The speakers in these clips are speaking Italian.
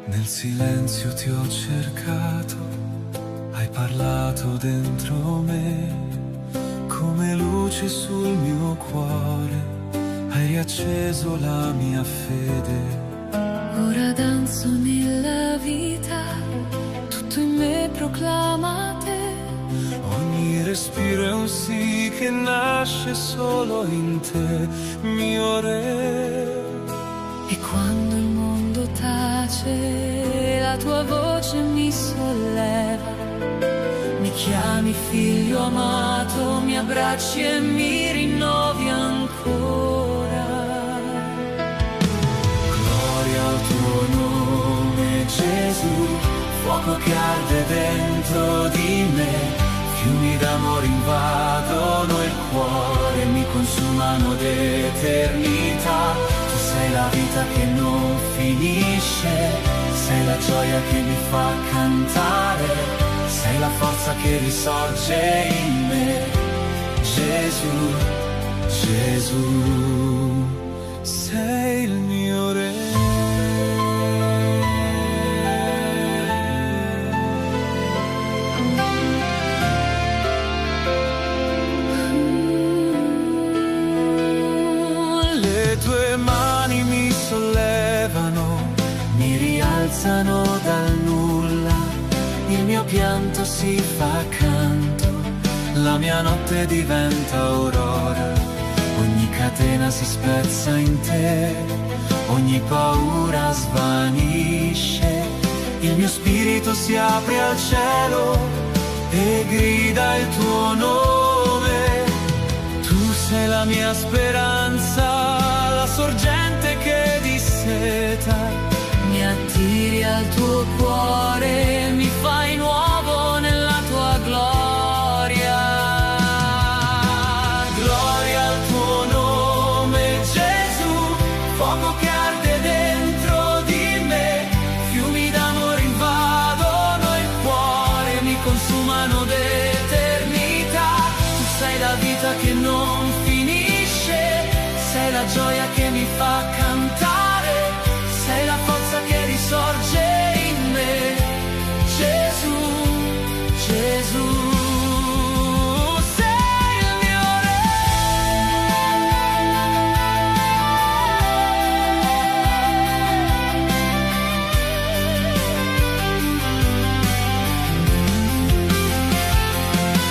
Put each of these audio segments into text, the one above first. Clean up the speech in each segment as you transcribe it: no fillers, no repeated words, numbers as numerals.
Nel silenzio ti ho cercato, hai parlato dentro me, come luce sul mio cuore, hai riacceso la mia fede. Ora danzo nella vita, tutto in me proclama te. Ogni respiro è un sì che nasce solo in te, mio re. E quando il mondo tace, la tua voce mi solleva. Mi chiami figlio amato, mi abbracci e mi rinnovi ancora. Gloria al tuo nome, Gesù, fuoco che arde dentro di me. Fiumi d'amore invadono il cuore, mi consumano d'eternità. Tu sei la vita che non finisce, sei la gioia che mi fa cantare, sei la forza che risorge in me. Gesù, Gesù, sei il mio re. Le tue mani mi sollevano, mi rialzano dal nulla. Il mio pianto si fa canto, la mia notte diventa aurora. Ogni catena si spezza in te, ogni paura svanisce. Il mio spirito si apre al cielo e grida il tuo nome. Tu sei la mia speranza, la sorgente che disseta. Mi attiri al tuo cuore, mi fai nuovo nella tua gloria. Gloria al tuo nome, Gesù, fuoco che arde dentro di me. Fiumi d'amore invadono il cuore, mi consumano d'eternità. Tu sei la vita che non finisce, sei la gioia che mi fa cantare, sei la forza che risorge in me. Gesù, Gesù, sei il mio re.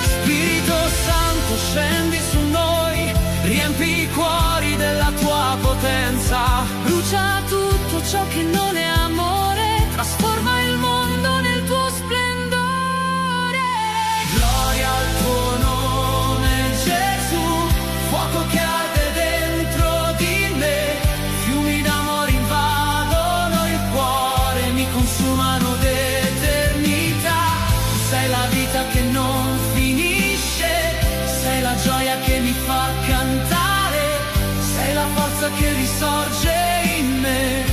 Spirito Santo, scendi su noi, riempi i cuori della tua potenza. Brucia tutto ciò che non è amore, trasforma il mondo nel tuo splendore. Gloria al tuo nome, Gesù, fuoco che arde dentro di me. Fiumi d'amore invadono il cuore, mi consumano d'eternità. Tu sei la vita che non finisce, sei la gioia che mi fa cantare, sei la forza che risorge in me.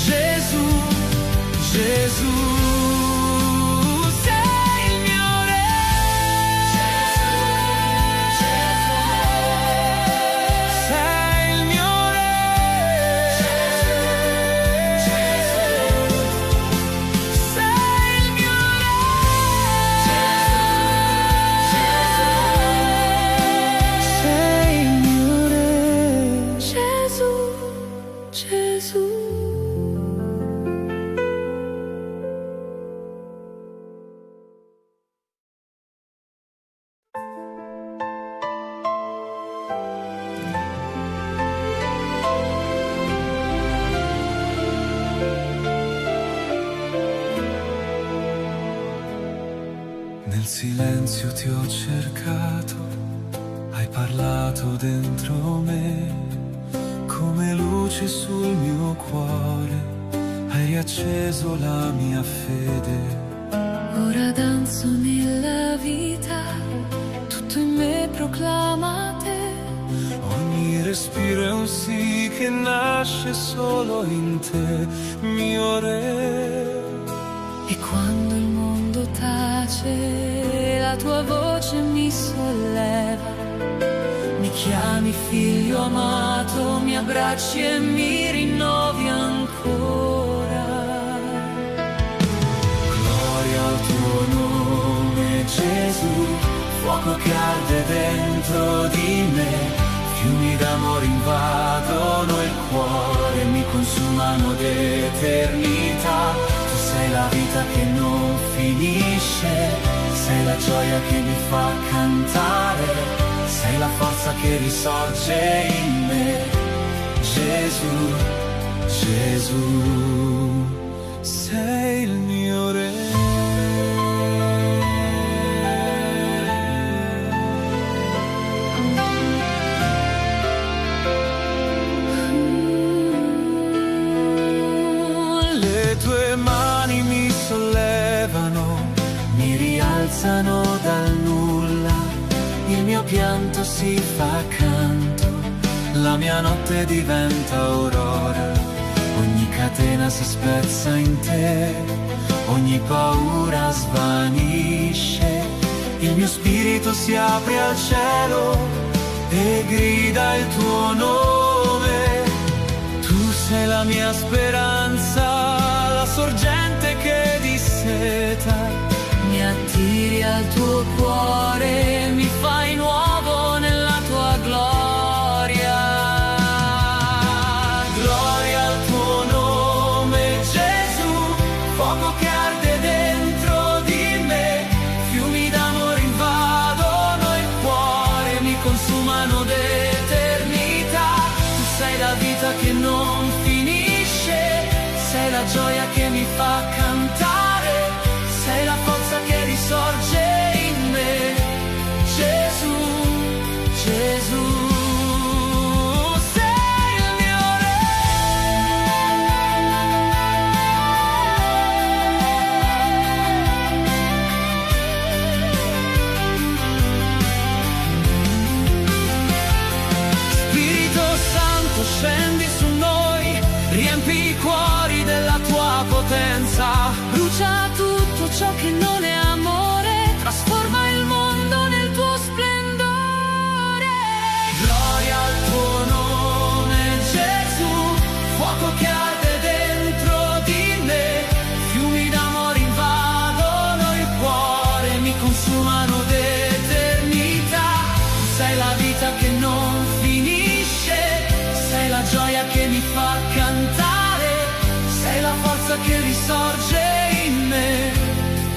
Gesù, Gesù, sei il mio re. Gesù, sei il mio re. Gesù, sei il mio re. Sei il mio re. Gesù, Gesù. Nel silenzio ti ho cercato, hai parlato dentro me, come luce sul mio cuore, hai riacceso la mia fede. Ora danzo nella vita, tutto in me proclama te. Ogni respiro è un sì che nasce solo in te, mio re. E quando il mondo tace, la tua voce mi solleva. Mi chiami figlio amato, mi abbracci e mi rinnovi ancora. fuoco che arde dentro di me, fiumi d'amore invadono il cuore, mi consumano d'eternità. Tu sei la vita che non finisce, sei la gioia che mi fa cantare, sei la forza che risorge in me. Gesù, Gesù, sei il mio re. Le tue mani mi sollevano, mi rialzano dal nulla, il mio pianto si fa canto, la mia notte diventa aurora, ogni catena si spezza in te, ogni paura svanisce, il mio spirito si apre al cielo e grida il tuo nome. Tu sei la mia speranza, la sorgente che disseta. Mi attiri al tuo cuore, mi fai nuovo nella tua gloria. Gloria al tuo nome, Gesù, fuoco che arde dentro di me, fiumi d'amore invadono il cuore, mi consumano d'eternità. Tu sei la vita che non finisce, sei la gioia che mi fa cantare, sei la forza che risorge in me. Gesù, Gesù, sei il mio re. Spirito Santo, scendi su noi, riempi i cuori della tua potenza, brucia tutto ciò che non è amore, trasforma il mondo nel tuo splendore. Gloria al tuo nome, Gesù, fuoco che arde dentro di me, fiumi d'amore invadono il cuore, mi consumano d'eternità. Tu sei la vita che non finisce, sei la gioia che mi fa cantare, sei la forza che risorge in me.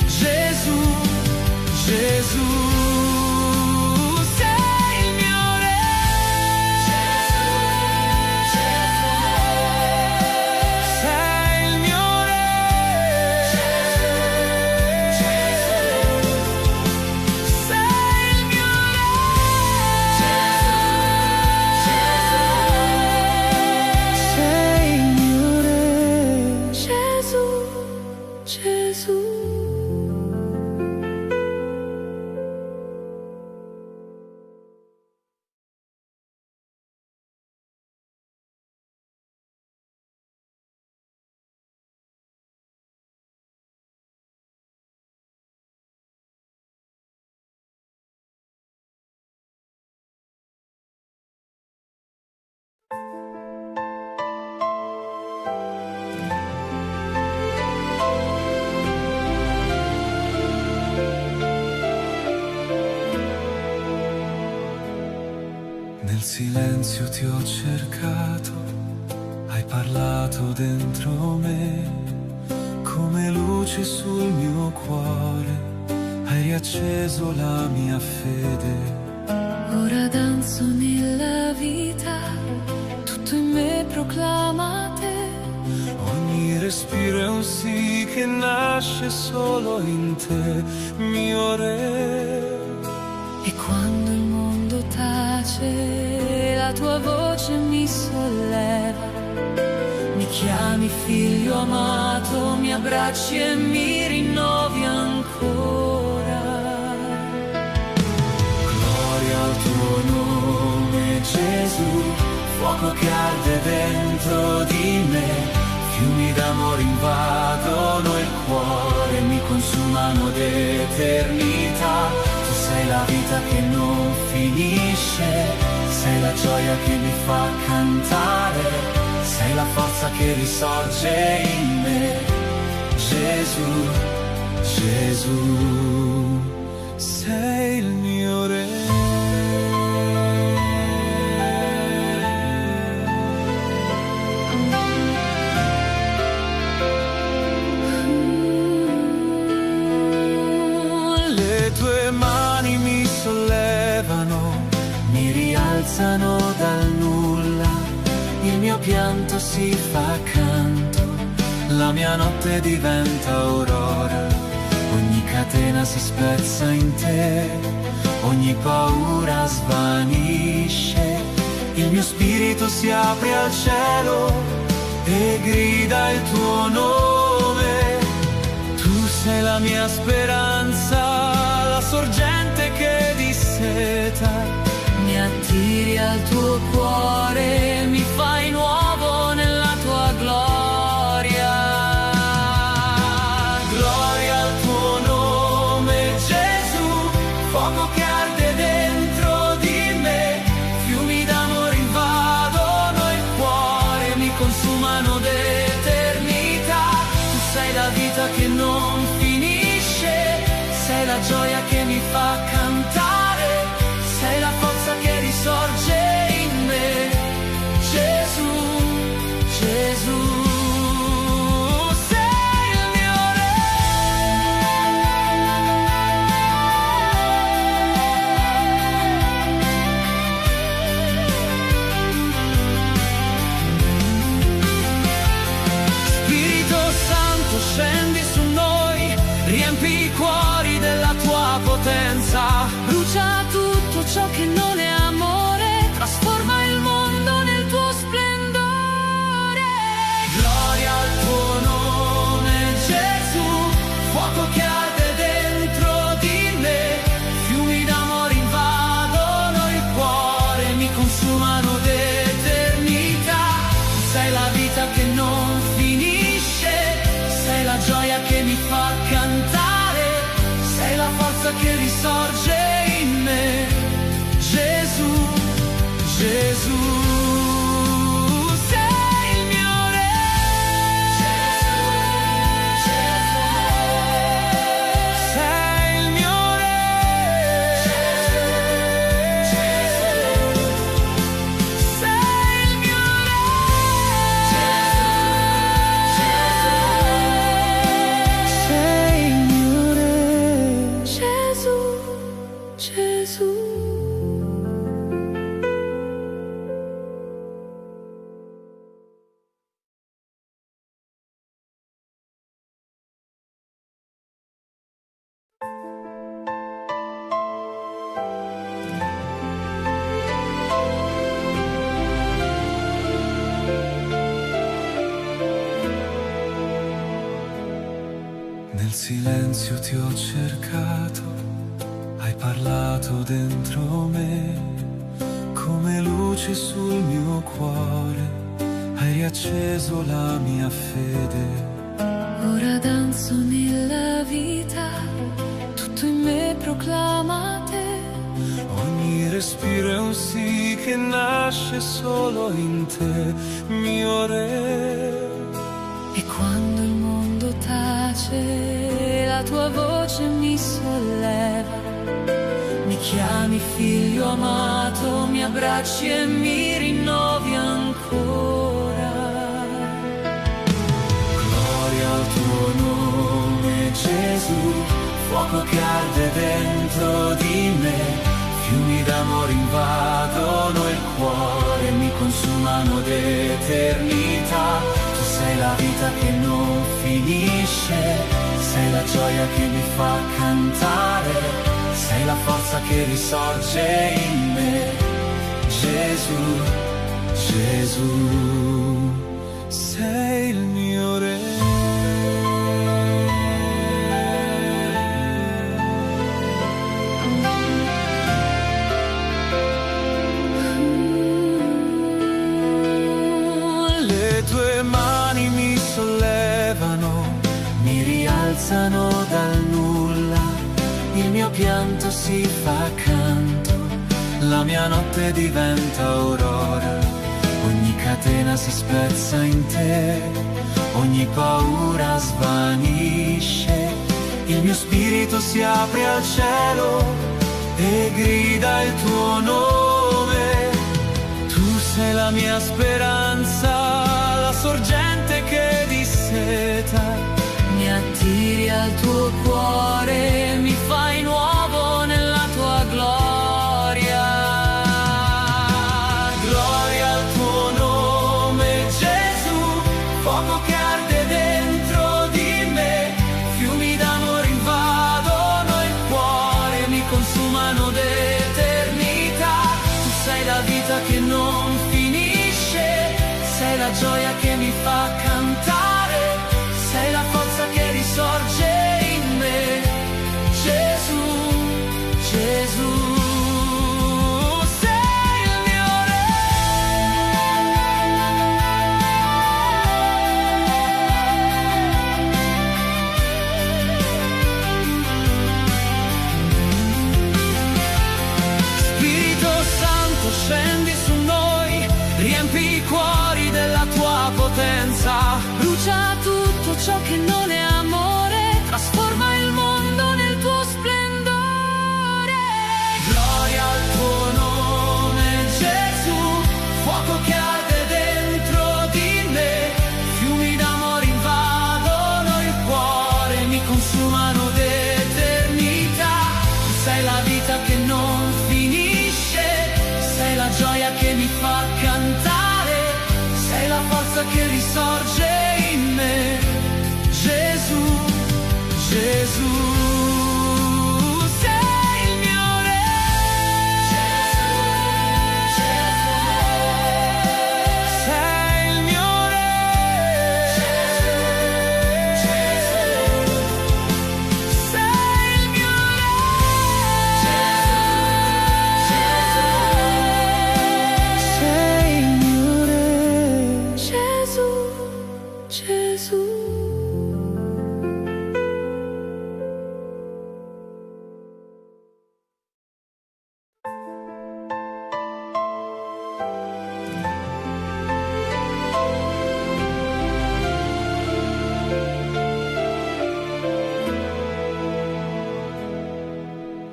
Gesù, Gesù, sei il mio re. Gesù, Gesù, sei il mio re. Gesù, Gesù, sei il mio re. Gesù, Gesù, sei il mio re. Gesù, Gesù. Nel silenzio ti ho cercato, hai parlato dentro me, come luce sul mio cuore, hai riacceso la mia fede. Ora danzo nella vita, tutto in me proclama te. Ogni respiro è un sì che nasce solo in te, mio re. E quando il mondo tace, la tua voce mi solleva. Mi chiami figlio amato, mi abbracci e mi rinnovi ancora. Gloria al tuo nome, Gesù, fuoco che arde dentro di me, fiumi d'amore invadono il cuore, mi consumano d'eternità. Tu sei la vita che non finisce, sei la gioia che mi fa cantare, sei la forza che risorge in me. Gesù, Gesù, sei il mio re. Le tue mani mi sollevano, mi rialzano dal nulla, il mio pianto si fa canto, la mia notte diventa aurora, ogni catena si spezza in te, ogni paura svanisce, il mio spirito si apre al cielo e grida il tuo nome. Tu sei la mia speranza, la sorgente che disseta. Mi attiri al tuo cuore, mi fai nuovo nella tua gloria. Gloria al tuo nome, Gesù, fuoco che arde dentro di me, fiumi d'amore invadono il cuore, mi consumano d'eternità. Tu sei la vita che non finisce, sei la gioia che mi fa cantare, sei la forza che risorge in me, Gesù, Gesù, sei il mio re. Spirito Santo, scendi su noi, riempi i cuori della tua potenza, brucia tutto ciò che non è amore, trasforma il mondo nel tuo splendore. Gloria al tuo nome, Gesù, fuoco che arde dentro di me, fiumi d'amore invadono il cuore, mi consumano d'eternità. Sei la vita che non finisce, sei la gioia che mi fa cantare, sei la forza che risorge in me, Gesù, Gesù, sei il mio re. Gesù, Gesù, sei il mio re. Gesù, Gesù, sei il mio re. Gesù, Gesù, sei il mio re. Gesù, Gesù. Nel silenzio ti ho cercato, hai parlato dentro me, come luce sul mio cuore, hai riacceso la mia fede. Ora danzo nella vita, tutto in me proclama te. Ogni respiro è un sì che nasce solo in te, mio re. E quando il mondo tace, la tua voce mi solleva, mi chiami figlio amato, mi abbracci e mi rinnovi ancora. Gloria al tuo nome, Gesù, fuoco che arde dentro di me, fiumi d'amore invadono il cuore, mi consumano d'eternità. Sei la vita che non finisce, sei la gioia che mi fa cantare, sei la forza che risorge in me, Gesù, Gesù, sei il mio re. Le tue mani mi sollevano, mi rialzano dal nulla, il mio pianto si fa canto, la mia notte diventa aurora, ogni catena si spezza in te, ogni paura svanisce, il mio spirito si apre al cielo e grida il tuo nome. Tu sei la mia speranza, la sorgente che disseta. Mi attiri al tuo cuore, mi fai nuovo nella tua gloria. Gloria al tuo nome, Gesù, fuoco che arde dentro di me. Fiumi d'amore invadono il cuore, mi consumano d'eternità. Tu sei la vita che non finisce, sei la gioia che mi fa cantare, sei la forza che risorge in me. Gesù, Gesù, sei il mio re. Spirito Santo, scendi su noi, riempi i cuori della tua potenza. Brucia tutto ciò che non è amore, trasforma il mondo nel tuo splendore. Gloria al tuo nome, Gesù, fuoco che arde dentro di me. Fiumi d'amore invadono il cuore, mi consumano d'eternità. Tu sei la vita che non finisce, sei la gioia che mi fa cantare, sei la forza che risorge in me. Gesù, Gesù, sei il mio re. Gesù, Gesù, sei il mio re. Gesù, Gesù, sei il mio re. Gesù, sei il mio re. Gesù, Gesù.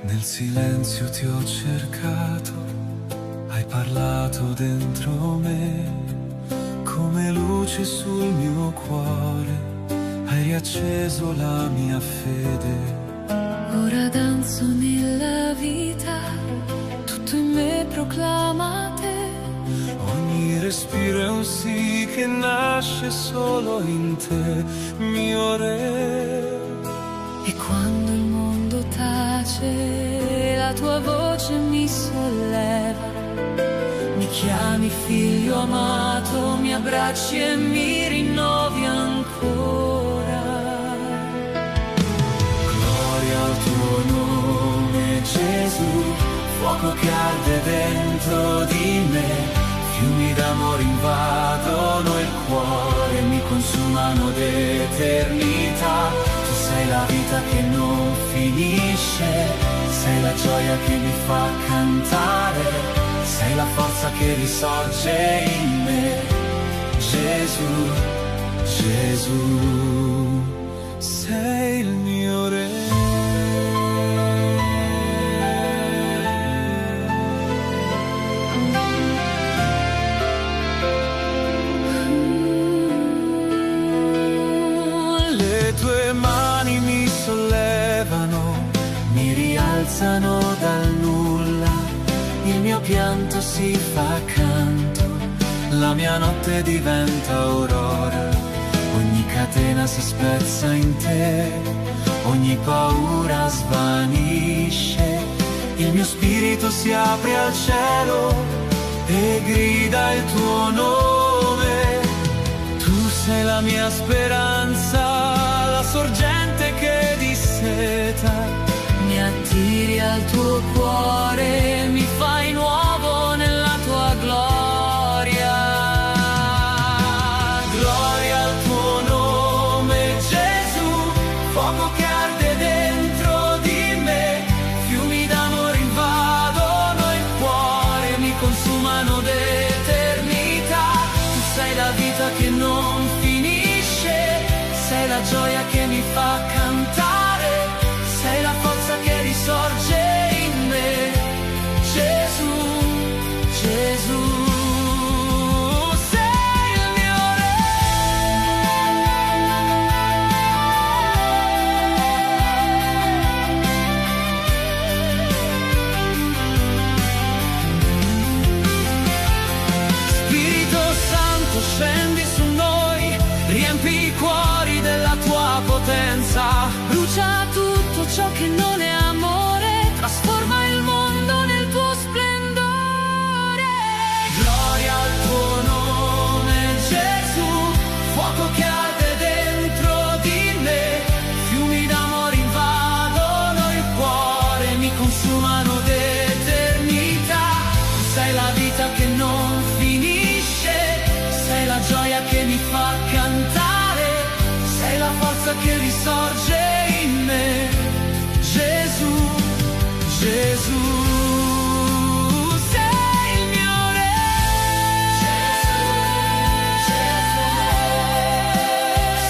Nel silenzio ti ho cercato, hai parlato dentro me, come luce sul mio cuore, hai riacceso la mia fede. Ora danzo nella vita, tutto in me proclama te. Ogni respiro è un sì che nasce solo in te, mio re. E quando il mondo tace, la tua voce mi solleva. Mi chiami figlio amato, mi abbracci e mi rinnovi ancora. Gloria al tuo nome, Gesù, fuoco che arde dentro di me. Fiumi d'amore invadono il cuore, mi consumano d'eternità. Tu sei la vita che non finisce, sei la gioia che mi fa cantare, sei la forza che risorge in me. Gesù, Gesù, sei il mio re. Le tue mani mi sollevano, mi rialzano dal nulla. Il mio pianto si fa canto, la mia notte diventa aurora. Ogni catena si spezza in te, ogni paura svanisce. Il mio spirito si apre al cielo e grida il tuo nome. Tu sei la mia speranza, la sorgente che disseta. Mi attiri al tuo cuore, mi fai nuovo nella tua gloria. Gloria al tuo nome, Gesù, fuoco che arde dentro di me. Fiumi d'amore invadono il cuore, mi consumano d'eternità. Tu sei la vita che non finisce, sei la gioia che mi fa cantare, brucia tutto ciò che non è amore, trasforma il mondo nel tuo splendore. Gloria al tuo nome Gesù, fuoco che arde dentro di me, fiumi d'amore invadono il cuore, mi consumano d'eternità. Sei la vita che non finisce, sei la gioia che mi fa cantare, sei la forza che risorge in me. Gesù, Gesù, sei il mio re. Gesù,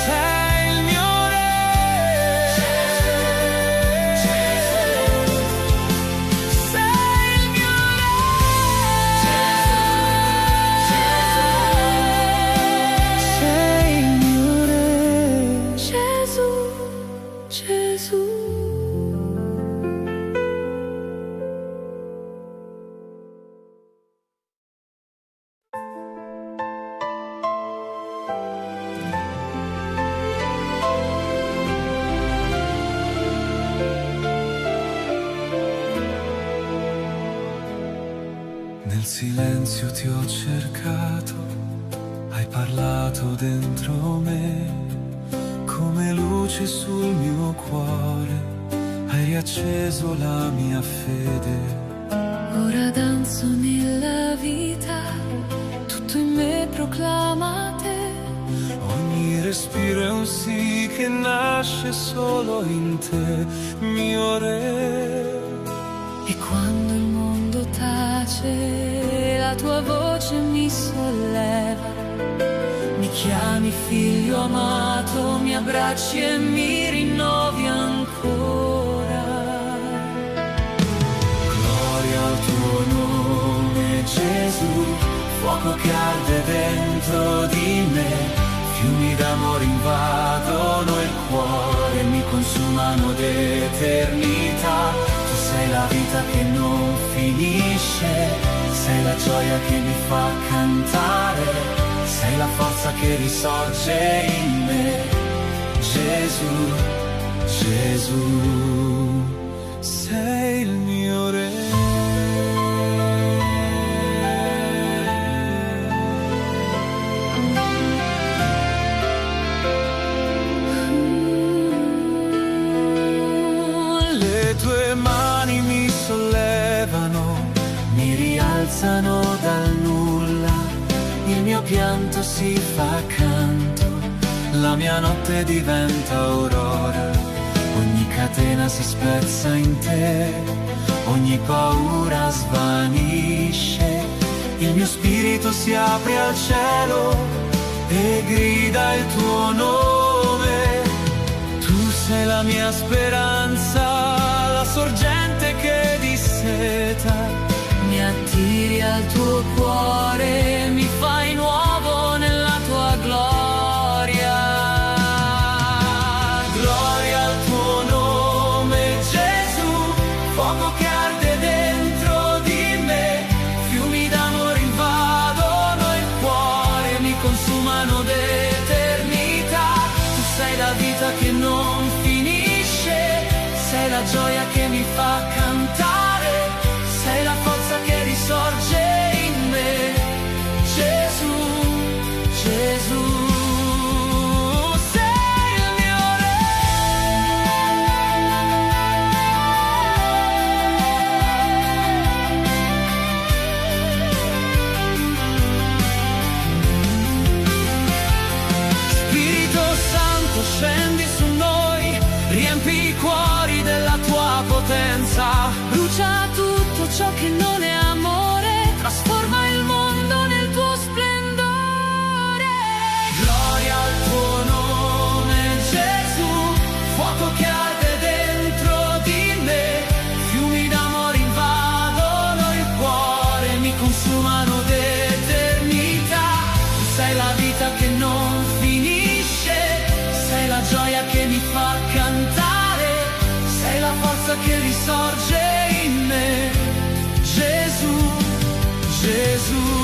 sei il mio re. Gesù, sei il mio re. Sei il mio re. Gesù, Gesù. Nel silenzio ti ho cercato, hai parlato dentro me, come luce sul mio cuore, hai riacceso la mia fede. Ora danzo nella vita, tutto in me proclama te. Ogni respiro è un sì che nasce solo in te, mio re. E quando il mondo tace, la tua voce mi solleva. Mi chiami figlio amato, mi abbracci e mi rinnovi ancora. Gloria al tuo nome Gesù, fuoco che arde dentro di me, fiumi d'amore invadono il cuore, mi consumano d'eternità. Tu sei la vita che non finisce, sei la gioia che mi fa cantare, sei la forza che risorge in me. Gesù, Gesù, sei il mio re. Le tue mani mi sollevano, mi rialzano dal nulla, il mio pianto si fa canto, la mia notte diventa aurora, ogni catena si spezza in te, ogni paura svanisce, il mio spirito si apre al cielo e grida il tuo nome. Tu sei la mia speranza, la sorgente che disseta. Mi attiri al tuo cuore, mi fai nuovo nella tua gloria. Gloria al tuo nome Gesù, fuoco che arde dentro di me, fiumi d'amore invadono il cuore, mi consumano d'eternità. Tu sei la vita che non finisce, sei la gioia che mi fa cantare, sei la forza che risorge in me. Gesù, Gesù, sei il mio re. Spirito Santo, scendi su noi, riempi i cuori della tua potenza. Brucia tutto ciò che non è amore, trasforma il mondo nel tuo splendore. Gloria al tuo nome Gesù, fuoco che arde dentro di me, fiumi d'amore invadono il cuore, mi consumano d'eternità. Tu sei la vita che non finisce, sei la gioia che mi fa cantare, sei la forza che risorge in me. Gesù, Gesù.